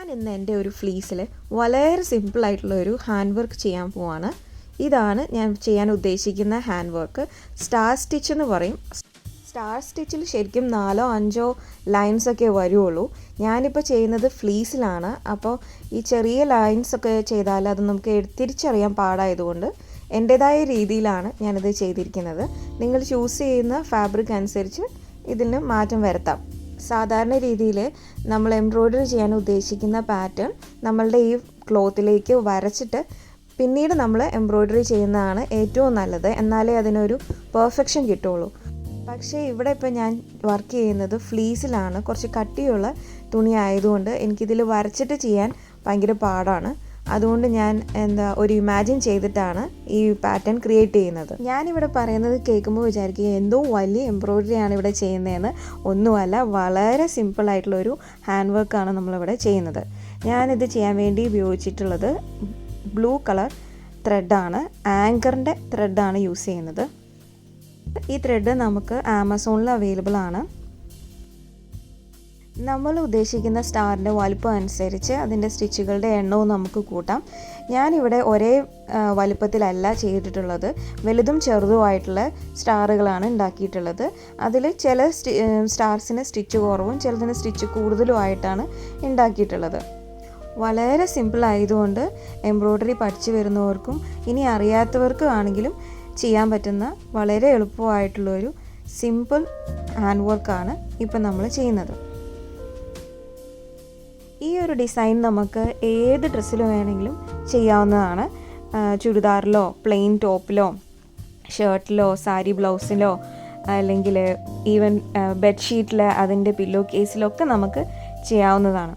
ഞാൻ ഇന്ന് എൻ്റെ ഒരു ഫ്ലീസിൽ വളരെ സിമ്പിളായിട്ടുള്ള ഒരു ഹാൻഡ് വർക്ക് ചെയ്യാൻ പോവാണ്. ഇതാണ് ഞാൻ ചെയ്യാൻ ഉദ്ദേശിക്കുന്ന ഹാൻഡ് വർക്ക്. സ്റ്റാർ സ്റ്റിച്ച് എന്ന് പറയും. സ്റ്റാർ സ്റ്റിച്ചിൽ ശരിക്കും 4-5 ലൈൻസൊക്കെ വരുള്ളൂ. ഞാനിപ്പോൾ ചെയ്യുന്നത് ഫ്ലീസിലാണ്. അപ്പോൾ ഈ ചെറിയ ലൈൻസൊക്കെ ചെയ്താൽ അത് നമുക്ക് തിരിച്ചറിയാൻ പാടായതുകൊണ്ട് എൻ്റേതായ രീതിയിലാണ് ഞാനിത് ചെയ്തിരിക്കുന്നത്. നിങ്ങൾ ചൂസ് ചെയ്യുന്ന ഫാബ്രിക് അനുസരിച്ച് ഇതിന് മാറ്റം വരുത്താം. സാധാരണ രീതിയിൽ നമ്മൾ എംബ്രോയ്ഡറി ചെയ്യാൻ ഉദ്ദേശിക്കുന്ന പാറ്റേൺ നമ്മളുടെ ഈ ക്ലോത്തിലേക്ക് വരച്ചിട്ട് പിന്നീട് നമ്മൾ എംബ്രോയ്ഡറി ചെയ്യുന്നതാണ് ഏറ്റവും നല്ലത്. എന്നാലേ അതിനൊരു പെർഫെക്ഷൻ കിട്ടുള്ളൂ. പക്ഷേ ഇവിടെ ഇപ്പോൾ ഞാൻ വർക്ക് ചെയ്യുന്നത് ഫ്ലീസിലാണ്. കുറച്ച് കട്ടിയുള്ള തുണി ആയതുകൊണ്ട് എനിക്കിതിൽ വരച്ചിട്ട് ചെയ്യാൻ ഭയങ്കര പാടാണ്. അതുകൊണ്ട് ഞാൻ ഒരു ഇമാജിൻ ചെയ്തിട്ടാണ് ഈ പാറ്റേൺ ക്രിയേറ്റ് ചെയ്യുന്നത്. ഞാനിവിടെ പറയുന്നത് കേൾക്കുമ്പോൾ വിചാരിക്കുക എന്തോ വലിയ എംബ്രോയ്ഡറിയാണ് ഇവിടെ ചെയ്യുന്നതെന്ന്. ഒന്നുമല്ല, വളരെ സിമ്പിളായിട്ടുള്ളൊരു ഹാൻഡ് വർക്കാണ് നമ്മളിവിടെ ചെയ്യുന്നത്. ഞാനിത് ചെയ്യാൻ വേണ്ടി ഉപയോഗിച്ചിട്ടുള്ളത് ബ്ലൂ കളർ ത്രെഡാണ്. ആങ്കറിൻ്റെ ത്രെഡാണ് യൂസ് ചെയ്യുന്നത്. ഈ ത്രെഡ് നമുക്ക് ആമസോണിൽ അവൈലബിൾ ആണ്. നമ്മൾ ഉദ്ദേശിക്കുന്ന സ്റ്റാറിൻ്റെ വലുപ്പം അനുസരിച്ച് അതിൻ്റെ സ്റ്റിച്ചുകളുടെ എണ്ണവും നമുക്ക് കൂട്ടാം. ഞാനിവിടെ ഒരേ വലുപ്പത്തിലല്ല ചെയ്തിട്ടുള്ളത്. വലുതും ചെറുതുമായിട്ടുള്ള സ്റ്റാറുകളാണ് ഉണ്ടാക്കിയിട്ടുള്ളത്. അതിൽ ചില സ്റ്റാർസിന് സ്റ്റിച്ച് കുറവും ചിലതിന് സ്റ്റിച്ച് കൂടുതലുമായിട്ടാണ് ഉണ്ടാക്കിയിട്ടുള്ളത്. വളരെ സിമ്പിളായതുകൊണ്ട് എംബ്രോയ്ഡറി പഠിച്ചു വരുന്നവർക്കും ഇനി അറിയാത്തവർക്കും ആണെങ്കിലും ചെയ്യാൻ പറ്റുന്ന വളരെ എളുപ്പമായിട്ടുള്ളൊരു സിമ്പിൾ ഹാൻഡ് വർക്കാണ് ഇപ്പം നമ്മൾ ചെയ്യുന്നത്. ഈ ഒരു ഡിസൈൻ നമുക്ക് ഏത് ഡ്രസ്സിൽ വേണമെങ്കിലും ചെയ്യാവുന്നതാണ്. ചുരിദാറിലോ പ്ലെയിൻ ടോപ്പിലോ ഷർട്ടിലോ സാരി ബ്ലൗസിലോ അല്ലെങ്കിൽ ഈവൻ ബെഡ്ഷീറ്റിൽ അതിൻ്റെ പില്ലോ കേസിലൊക്കെ നമുക്ക് ചെയ്യാവുന്നതാണ്.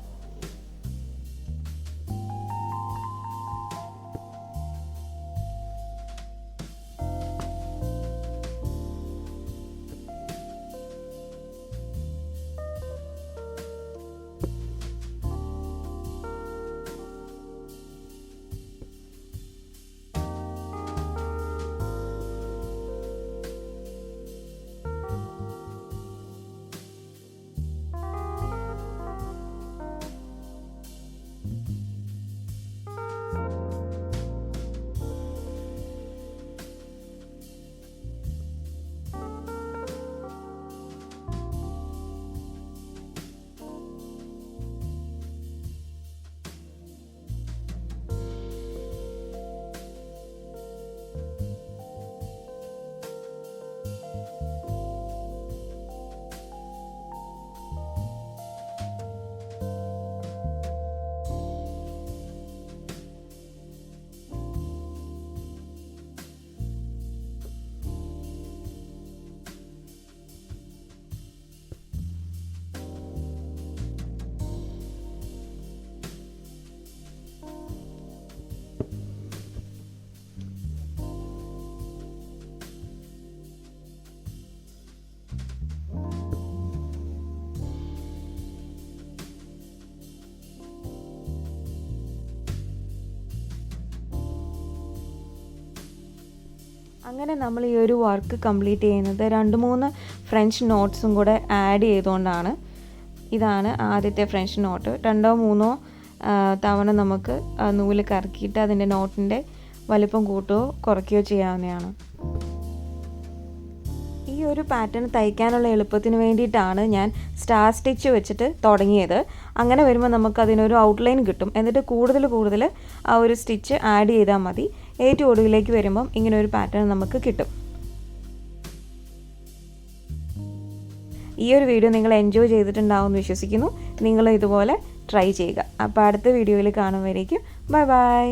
അങ്ങനെ നമ്മൾ ഈ ഒരു വർക്ക് കംപ്ലീറ്റ് ചെയ്യുന്നത് 2-3 ഫ്രഞ്ച് നോട്ട്സും കൂടെ ആഡ് ചെയ്തുകൊണ്ടാണ്. ഇതാണ് ആദ്യത്തെ ഫ്രഞ്ച് നോട്ട്. 2-3 തവണ നമുക്ക് നൂല് കറക്കിയിട്ട് അതിൻ്റെ നോട്ടിൻ്റെ വലിപ്പം കൂട്ടുകയോ കുറയ്ക്കുകയോ ചെയ്യാവുന്നതാണ്. ഈ ഒരു പാറ്റേൺ തയ്ക്കാനുള്ള എളുപ്പത്തിന് വേണ്ടിയിട്ടാണ് ഞാൻ സ്റ്റാർ സ്റ്റിച്ച് വെച്ചിട്ട് തുടങ്ങിയത്. അങ്ങനെ വരുമ്പോൾ നമുക്ക് അതിനൊരു ഔട്ട്ലൈൻ കിട്ടും. എന്നിട്ട് കൂടുതൽ ആ ഒരു സ്റ്റിച്ച് ആഡ് ചെയ്താൽ മതി. ഏറ്റവും ഒടുവിലേക്ക് വരുമ്പം ഇങ്ങനെ ഒരു പാറ്റേൺ നമുക്ക് കിട്ടും. ഈ ഒരു വീഡിയോ നിങ്ങൾ എൻജോയ് ചെയ്തിട്ടുണ്ടാവുമെന്ന് വിശ്വസിക്കുന്നു. നിങ്ങൾ ഇതുപോലെ ട്രൈ ചെയ്യുക. അപ്പോൾ അടുത്ത വീഡിയോയിൽ കാണുമ്പോഴേക്കും ബൈ.